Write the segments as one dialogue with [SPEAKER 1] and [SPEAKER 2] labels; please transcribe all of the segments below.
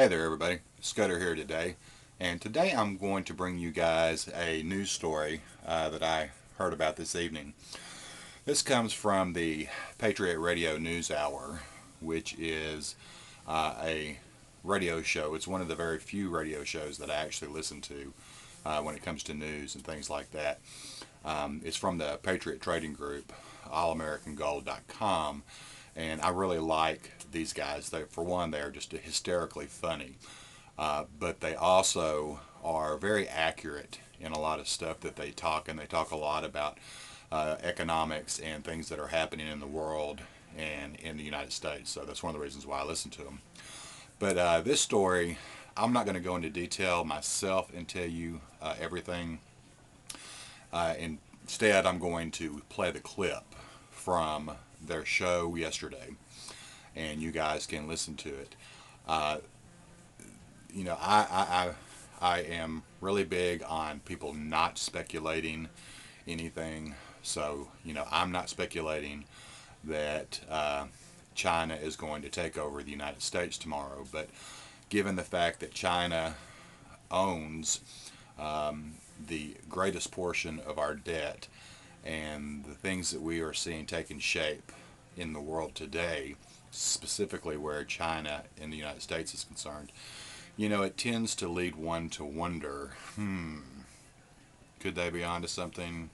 [SPEAKER 1] Hey there, everybody. Scudder here today, and today I'm going to bring you guys a news story that I heard about this evening. This comes from the Patriot Radio News Hour, which is a radio show. It's one of the very few radio shows that I actually listen to when it comes to news and things like that. It's from the Patriot Trading Group, allamericangold.com, and I really like these guys. For one, they're just hysterically funny, but they also are very accurate in a lot of stuff that they talk, and they talk a lot about economics and things that are happening in the world and in the United States. So that's one of the reasons why I listen to them. But this story, I'm not going to go into detail myself and tell you everything. Instead, I'm going to play the clip from their show yesterday, and you guys can listen to it. I am really big on people not speculating anything. So, I'm not speculating that China is going to take over the United States tomorrow. But given the fact that China owns the greatest portion of our debt and the things that we are seeing taking shape in the world today, specifically where China in the United States is concerned, it tends to lead one to wonder, could they be onto something?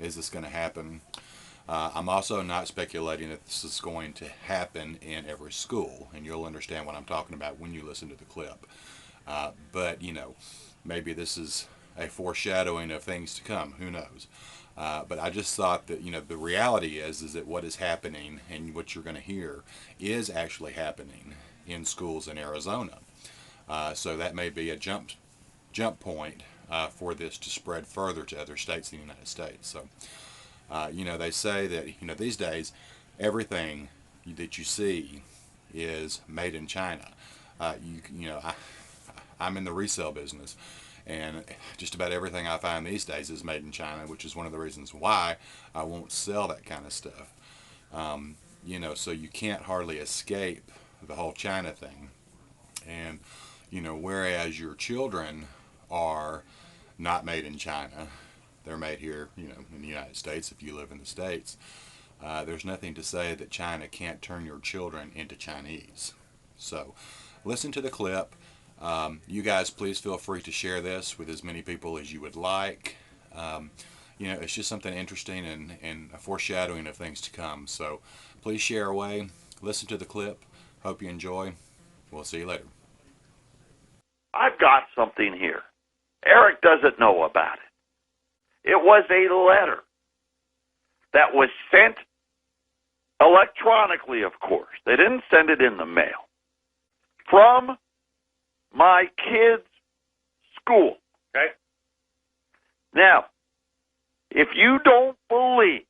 [SPEAKER 1] Is this going to happen? I'm also not speculating that this is going to happen in every school, and you'll understand what I'm talking about when you listen to the clip. But maybe this is a foreshadowing of things to come. Who knows? But I just thought that, the reality is that what is happening and what you're going to hear is actually happening in schools in Arizona. So that may be a jump point for this to spread further to other states in the United States. So, they say that, these days, everything that you see is made in China. I'm in the resale business, and just about everything I find these days is made in China, which is one of the reasons why I won't sell that kind of stuff. So you can't hardly escape the whole China thing. And, whereas your children are not made in China, they're made here, in the United States if you live in the States. There's nothing to say that China can't turn your children into Chinese. So listen to the clip. You guys please feel free to share this with as many people as you would like. It's just something interesting and a foreshadowing of things to come. So please share away. Listen to the clip. Hope you enjoy. We'll see you later.
[SPEAKER 2] I've got something here. Eric doesn't know about it. It was a letter that was sent electronically, of course. They didn't send it in the mail. From my kid's school. Okay? Now, if you don't believe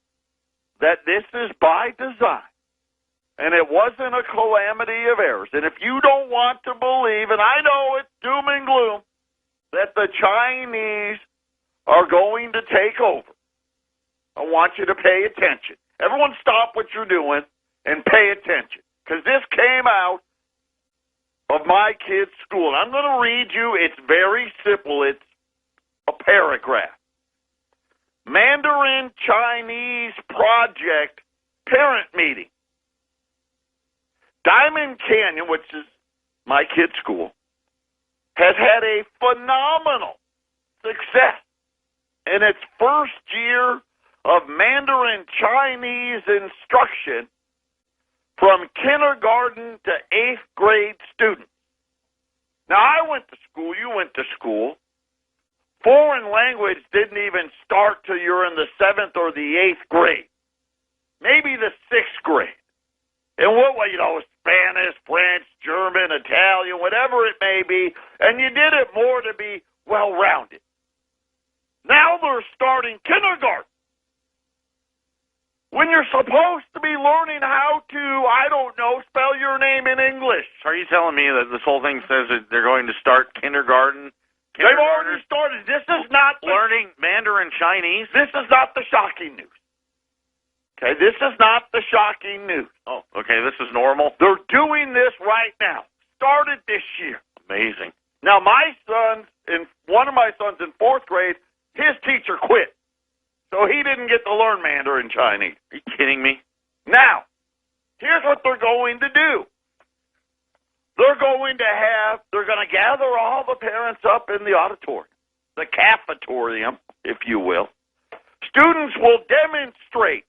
[SPEAKER 2] that this is by design, and it wasn't a calamity of errors, and if you don't want to believe, and I know it's doom and gloom, that the Chinese are going to take over, I want you to pay attention. Everyone stop what you're doing and pay attention, because this came out of my kid's school. I'm going to read you. It's very simple. It's a paragraph. Mandarin Chinese project parent meeting. Diamond Canyon, which is my kid's school, has had a phenomenal success in its first year of Mandarin Chinese instruction from kindergarten to 8th grade students. Now, I went to school, you went to school. Foreign language didn't even start till you're in the 7th or the 8th grade, maybe the 6th grade. And Spanish, French, German, Italian, whatever it may be, and you did it more to be well-rounded. Now they're starting kindergarten, when you're supposed to be learning how to, spell your name in English.
[SPEAKER 3] Are you telling me that this whole thing says that they're going to start kindergarten?
[SPEAKER 2] They've already started. This is not
[SPEAKER 3] learning Mandarin Chinese?
[SPEAKER 2] This is not the shocking news. Okay, this is not the shocking news.
[SPEAKER 3] Oh, okay, this is normal.
[SPEAKER 2] They're doing this right now. started this year.
[SPEAKER 3] Amazing.
[SPEAKER 2] Now, one of my sons in 4th grade, his teacher quit. So he didn't get to learn Mandarin Chinese.
[SPEAKER 3] Are you kidding me?
[SPEAKER 2] Now, here's what they're going to do. They're going to gather all the parents up in the auditorium, the cafetorium, if you will. Students will demonstrate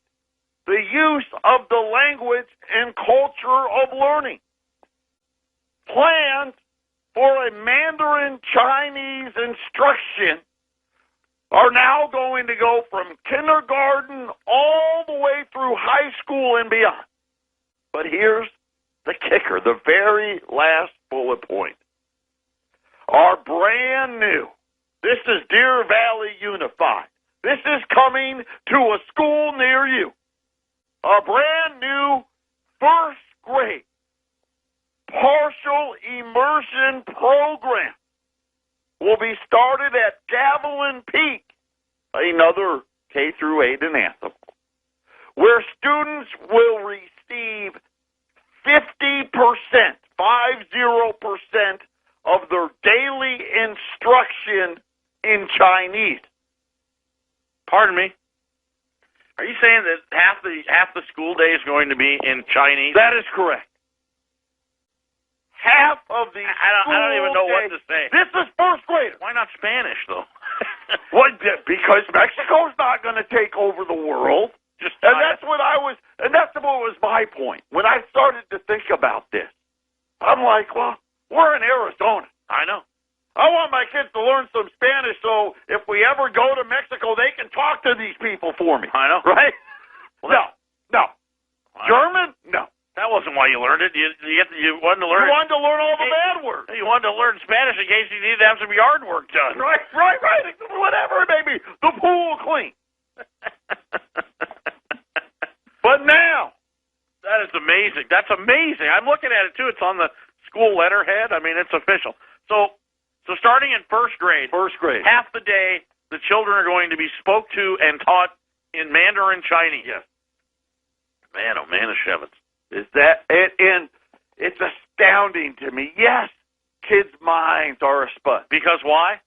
[SPEAKER 2] the use of the language and culture of learning. Plans for a Mandarin Chinese instruction are now going to go from kindergarten all the way through high school and beyond. But here's the kicker, the very last bullet point. Are brand new. This is Deer Valley Unified. This is coming to a school near you. A brand new 1st grade partial immersion program will be started at Javelin Peak, another K through 8 in Anthem, where students will receive 50%, 50% of their daily instruction in Chinese.
[SPEAKER 3] Pardon me? Are you saying that half the school day is going to be in Chinese?
[SPEAKER 2] That is correct. Half of the
[SPEAKER 3] I don't even know what to say.
[SPEAKER 2] This is 1st grade.
[SPEAKER 3] Why not Spanish, though?
[SPEAKER 2] What? Because Mexico's not going to take over the world. That's what was my point. When I started to think about this, I'm like, well, we're in Arizona.
[SPEAKER 3] I know.
[SPEAKER 2] I want my kids to learn some Spanish so if we ever go to Mexico, they can talk to these people for me.
[SPEAKER 3] I know.
[SPEAKER 2] Right?
[SPEAKER 3] Well,
[SPEAKER 2] No. German? No.
[SPEAKER 3] That wasn't why you learned it. You wanted to learn.
[SPEAKER 2] You wanted to learn all the bad words.
[SPEAKER 3] You wanted to learn Spanish in case you needed to have some yard work done.
[SPEAKER 2] Right. Whatever it may be. The pool clean. But now.
[SPEAKER 3] That is amazing. That's amazing. I'm looking at it, too. It's on the school letterhead. I mean, it's official. So starting in 1st grade.
[SPEAKER 2] 1st grade.
[SPEAKER 3] Half the day, the children are going to be spoke to and taught in Mandarin Chinese.
[SPEAKER 2] Yes.
[SPEAKER 3] Man, oh man, it's heavens.
[SPEAKER 2] Is that it? And it's astounding to me. Yes, kids' minds are a spud.
[SPEAKER 3] Because why?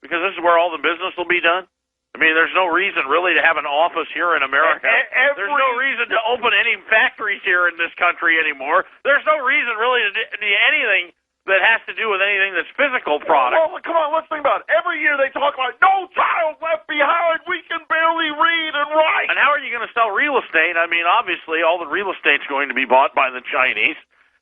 [SPEAKER 3] Because this is where all the business will be done? I mean, there's no reason really to have an office here in America. There's no reason to open any factories here in this country anymore. There's no reason really to do anything that has to do with anything that's physical product.
[SPEAKER 2] Well, come on, let's think about it. Every year they talk about no child left behind. We can barely read and write.
[SPEAKER 3] And how are you going to sell real estate? I mean, obviously, all the real estate's going to be bought by the Chinese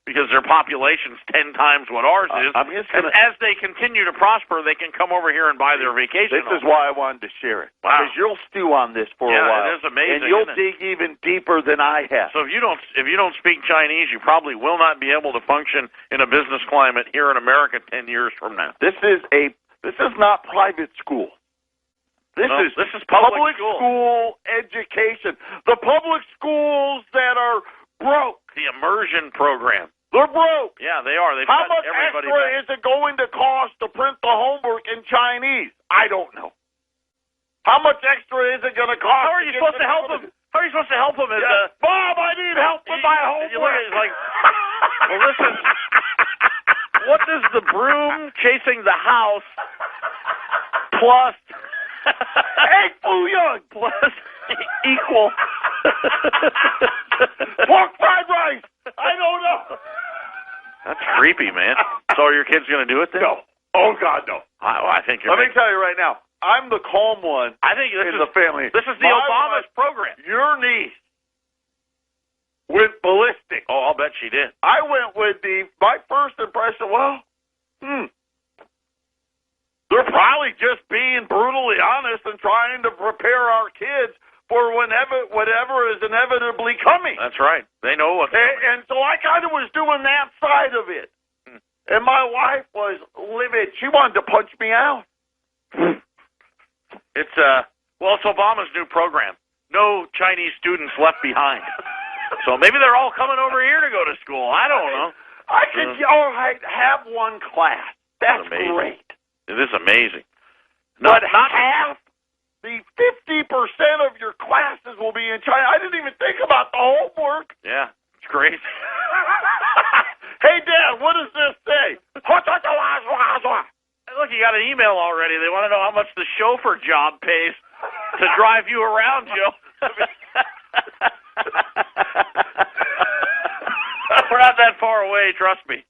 [SPEAKER 3] because their population's 10 times what ours is. And as they continue to prosper, they can come over here and buy their vacation
[SPEAKER 2] This is why I wanted to share it.
[SPEAKER 3] Wow.
[SPEAKER 2] Because you'll stew on this for a while.
[SPEAKER 3] It is amazing.
[SPEAKER 2] And you'll dig even deeper than I have.
[SPEAKER 3] So if you don't speak Chinese, you probably will not be able to function in a business climate here in America 10 years from now.
[SPEAKER 2] This is not private school. This is public school education. The public schools that are broke.
[SPEAKER 3] The immersion program.
[SPEAKER 2] They're broke.
[SPEAKER 3] Yeah, they are.
[SPEAKER 2] How much extra is it going to cost to print the homework in Chinese? I don't know. How much extra is it going to cost?
[SPEAKER 3] How are you supposed to help them? How are you supposed to help them?
[SPEAKER 2] Bob, I need help with my homework.
[SPEAKER 3] It's like, well, listen. What does the broom chasing the house plus
[SPEAKER 2] Hey, Fu Young
[SPEAKER 3] plus equal
[SPEAKER 2] pork fried rice? I don't know.
[SPEAKER 3] That's creepy, man. So are your kids going to do it then?
[SPEAKER 2] No. Oh, God, no.
[SPEAKER 3] I think you're.
[SPEAKER 2] Let me tell you right now, I'm the calm one
[SPEAKER 3] I think
[SPEAKER 2] in the family.
[SPEAKER 3] This is the Obama's program.
[SPEAKER 2] Your niece went ballistic.
[SPEAKER 3] Oh, I'll bet she did.
[SPEAKER 2] I went with my first impression, they're probably just being brutally honest and trying to prepare our kids for whatever is inevitably coming.
[SPEAKER 3] That's right. They know what's coming.
[SPEAKER 2] And so I kind of was doing that side of it. And my wife was livid. She wanted to punch me out.
[SPEAKER 3] It's Obama's new program. No Chinese students left behind. So maybe they're all coming over here to go to school. I don't know.
[SPEAKER 2] I could all right have one class. That's great.
[SPEAKER 3] It is amazing.
[SPEAKER 2] But half, the 50% of your classes will be in China. I didn't even think about the homework.
[SPEAKER 3] Yeah, it's crazy.
[SPEAKER 2] Hey, Dad, What does this say?
[SPEAKER 3] Look, you got an email already. They want to know how much the chauffeur job pays to drive you around, Joe. We're not that far away, trust me.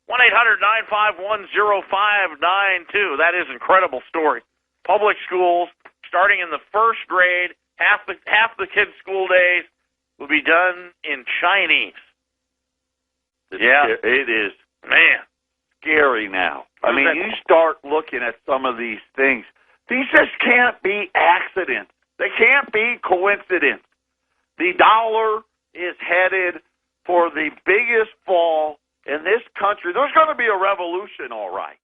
[SPEAKER 3] 1-800-951-0592. That is an incredible story. Public schools, starting in the first grade, half the kids' school days will be done in Chinese.
[SPEAKER 2] Yeah, it is.
[SPEAKER 3] Man.
[SPEAKER 2] Scary now. I mean, you start looking at some of these things. These just can't be accidents. They can't be coincidence. The dollar is headed for the biggest fall in this country. There's going to be a revolution, all right.